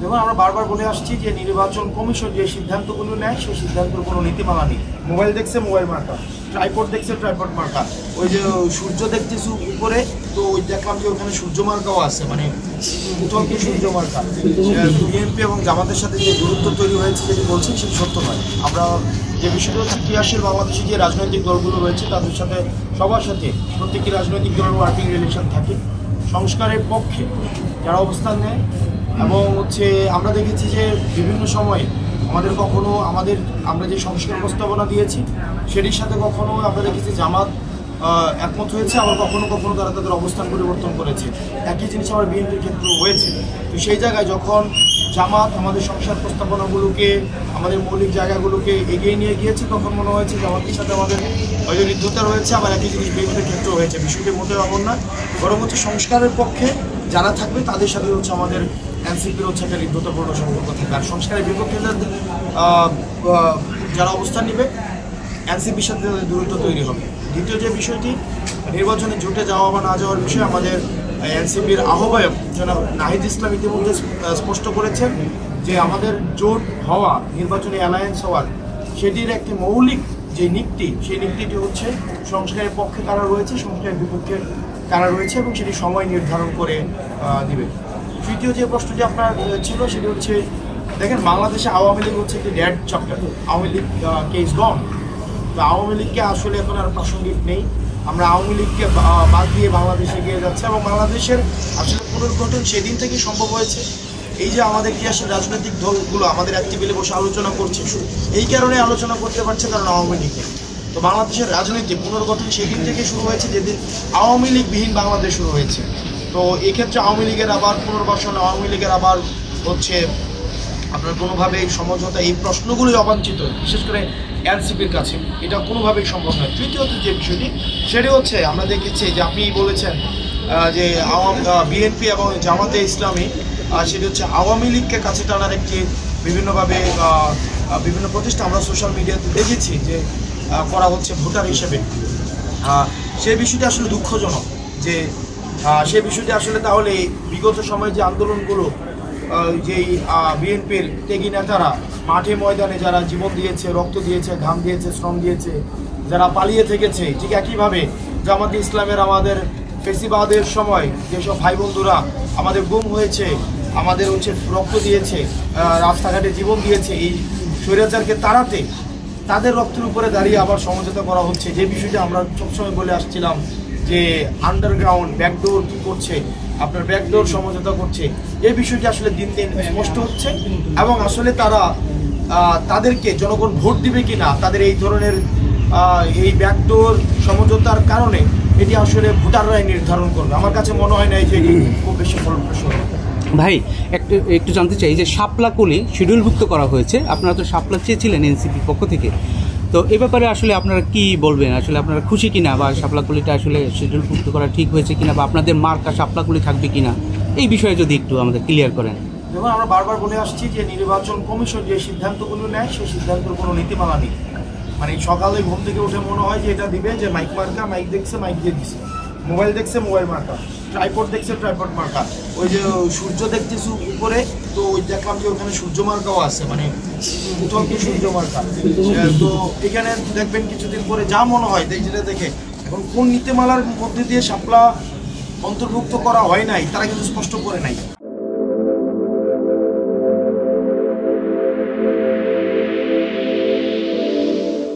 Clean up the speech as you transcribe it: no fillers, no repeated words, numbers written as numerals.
দেখুন, আমরা বারবার বলে আসছি যে নির্বাচন কমিশন যে সিদ্ধান্তগুলো নেয় সেই সিদ্ধান্তের কোনো নীতিমালা নেই। মোবাইল দেখছে মোবাইল মার্কা, ট্রাইপড দেখছে ট্রাইপড মার্কা, ওই যে সূর্য দেখতেছি উপরে, তো ওই দেখলাম যে ওখানে সূর্য মার্কাও আছে, মানে কোথাও কি সূর্য মার্কা। বিএনপি এবং জামাতের সাথে যে দূরত্ব তৈরি হয়েছে যেটি বলছেন সেটি সত্য নয়। আমরা যে বিষয়টা ক্রিয়াশীল বাংলাদেশে যে রাজনৈতিক দলগুলো রয়েছে তাদের সাথে সবার সাথে প্রত্যেকটি রাজনৈতিক দলের ওয়ার্কিং রিলেশন থাকে, সংস্কারের পক্ষে যারা অবস্থান নেয়। এবং আমরা দেখেছি যে বিভিন্ন সময়ে আমরা যে সংস্কার প্রস্তাবনা দিয়েছি সেটির সাথে কখনো আমরা দেখেছি জামাত একমত হয়েছে, আবার কখনো কখনো তারা তাদের অবস্থান পরিবর্তন করেছে। একই জিনিস আবার বিএনপির ক্ষেত্রেও হয়েছে। তো সেই জায়গায় যখন জামাত আমাদের সংস্কার প্রস্তাবনাগুলোকে, আমাদের মৌলিক জায়গাগুলোকে এগিয়ে নিয়ে গিয়েছে, তখন মনে হয়েছে জামাতের সাথে আমাদের হয়তো ঋদ্ধতা রয়েছে, আবার একই জিনিস বিএনপির ক্ষেত্রেও হয়েছে। বিষয়টি মোটেও এমন না, বরং সংস্কারের পক্ষে যারা থাকবে তাদের সাথে আমাদের এনসিপির একটা ঋদ্ধতাপূর্ণ সম্পর্ক থাকবে। আর সংস্কারের বিপক্ষে যারা অবস্থান নেবে এনসিপির সাথে তাদের দূরত্ব তৈরি হবে। দ্বিতীয় যে বিষয়টি, নির্বাচনে জোটে যাওয়া বা না যাওয়ার বিষয়ে আমাদের এনসিপির আহ্বায়ক জনাব নাহিদ ইসলাম ইতিমধ্যে স্পষ্ট করেছেন যে আমাদের জোট হওয়া, নির্বাচনে অ্যালায়েন্স হওয়ার সেটির একটি মৌলিক যে নীতি, সেই নীতিটি সংস্কারের পক্ষে কারা রয়েছে, সংস্কারের বিপক্ষে কারা রয়েছে, এবং সেটি সময় নির্ধারণ করে দিবে। তৃতীয় যে প্রশ্নটি আপনার ছিল সেটি দেখেন, বাংলাদেশে আওয়ামী লীগ একটি dead chapter. Awami League case gone. তো আওয়ামী লীগকে আসলে এখন আর প্রাসঙ্গিক নেই। আমরা আওয়ামী লীগকে বাদ দিয়ে বাংলাদেশে এগিয়ে যাচ্ছে, এবং বাংলাদেশের আসলে পুনর্গঠন সেদিন থেকেই সম্ভব হয়েছে। এই যে আমাদের ক্রিয়াশীল রাজনৈতিক দলগুলো আমাদের এক টেবিলে বসে আলোচনা করছে, এই কারণে আলোচনা করতে পারছে কারণ আওয়ামী লীগ। তো বাংলাদেশের রাজনৈতিক পুনর্গঠন সেদিন থেকে শুরু হয়েছে যেদিন আওয়ামী লীগবিহীন বাংলাদেশ শুরু হয়েছে। তো এক্ষেত্রে আওয়ামী লীগের আবার পুনর্বাসন, আওয়ামী লীগের আবার আপনার কোনোভাবেই সমঝোতা, এই প্রশ্নগুলোই অবাঞ্ছিত, বিশেষ করে এনসিপির কাছে এটা কোনোভাবেই সম্ভব নয়। তৃতীয়ত যে বিষয়টি সেটি আমরা দেখেছি যে আপনি বলেছেন যে বিএনপি এবং জামাতে ইসলামী, সেটি আওয়ামী লীগকে কাছে টানার একটি বিভিন্ন প্রচেষ্টা আমরা সোশ্যাল মিডিয়াতে দেখেছি যে করা হচ্ছে ভোটার হিসেবে। সেই বিষয়টি আসলে দুঃখজনক যে সেই বিষয়টি আসলে তাহলে বিগত সময়ে যে আন্দোলনগুলো, যেই বিএনপির ত্যাগী নেতারা মাঠে ময়দানে যারা জীবন দিয়েছে, রক্ত দিয়েছে, ঘাম দিয়েছে, শ্রম দিয়েছে, যারা পালিয়ে থেকেছে, ঠিক একইভাবে জামাতে ইসলামের আমাদের ফেসিবাদের সময় যেসব ভাই বন্ধুরা আমাদের গুম হয়েছে, আমাদের রক্ত দিয়েছে, রাস্তাঘাটে জীবন দিয়েছে, এই স্বৈরাচারকে তাড়াতে তাদের রক্তের উপরে দাঁড়িয়ে আবার সমঝোতা করা হচ্ছে। যে বিষয়টি আমরা সবসময় বলে আসছিলাম যে আন্ডারগ্রাউন্ড ব্যাকডোর কী করছে, আপনার ব্যাকডোর সমঝোতা করছে, এই বিষয়টি আসলে দিন দিন স্পষ্ট হচ্ছে। এবং আসলে তাদেরকে জনগণ ভোট দিবে কিনা, তাদের এই ধরনের এই ব্যাকডোর সমঝোতার কারণে এটি আসলে ভোটাররাই নির্ধারণ করবে। আমার কাছে মনে হয় না যে এটি খুব বেশি ফলপ্রসূ। ভাই একটু জানতে চাই যে শাপলাকলি শিডিউলভুক্ত করা হয়েছে, আপনারা তো শাপলা চেয়েছিলেন এনসিপির পক্ষ থেকে, তো এ ব্যাপারে আসলে আপনারা কি বলবেন? আসলে আপনারা খুশি কিনা, বা শাপলাকলিটা আসলে শিডিউলভুক্ত করা ঠিক হয়েছে কিনা, বা আপনাদের মার্কা শাপলাকলি থাকবে কিনা, এই বিষয়ে যদি একটু আমাদের ক্লিয়ার করেন। দেখুন, আমরা বারবার বলে আসছি যে নির্বাচন কমিশন যে সিদ্ধান্তগুলো নেয় সেই সিদ্ধান্তের কোনো নীতিমালা নেই। মানে সকালে ঘুম থেকে উঠে মনে হয় যে এটা দিবে যে মাইক মার্কা, মাইক দেখছে মাইক দিয়ে দিচ্ছে, মোবাইল দেখছে মোবাইল মার্কা, ট্রাইপড দেখছে ট্রাইপড মার্কা, ওই যে সূর্য দেখতেছি উপরে, তো ওই দেখলাম যে ওখানে সূর্য মার্কাও আছে, মানে কোথাও কি সূর্য মার্কা। তো এখানে দেখবেন কিছুদিন পরে যা মনে হয় যেটা দেখে, এখন কোন নীতিমালার মধ্যে দিয়ে শাপলা অন্তর্ভুক্ত করা হয় নাই তারা কিন্তু স্পষ্ট করে নাই।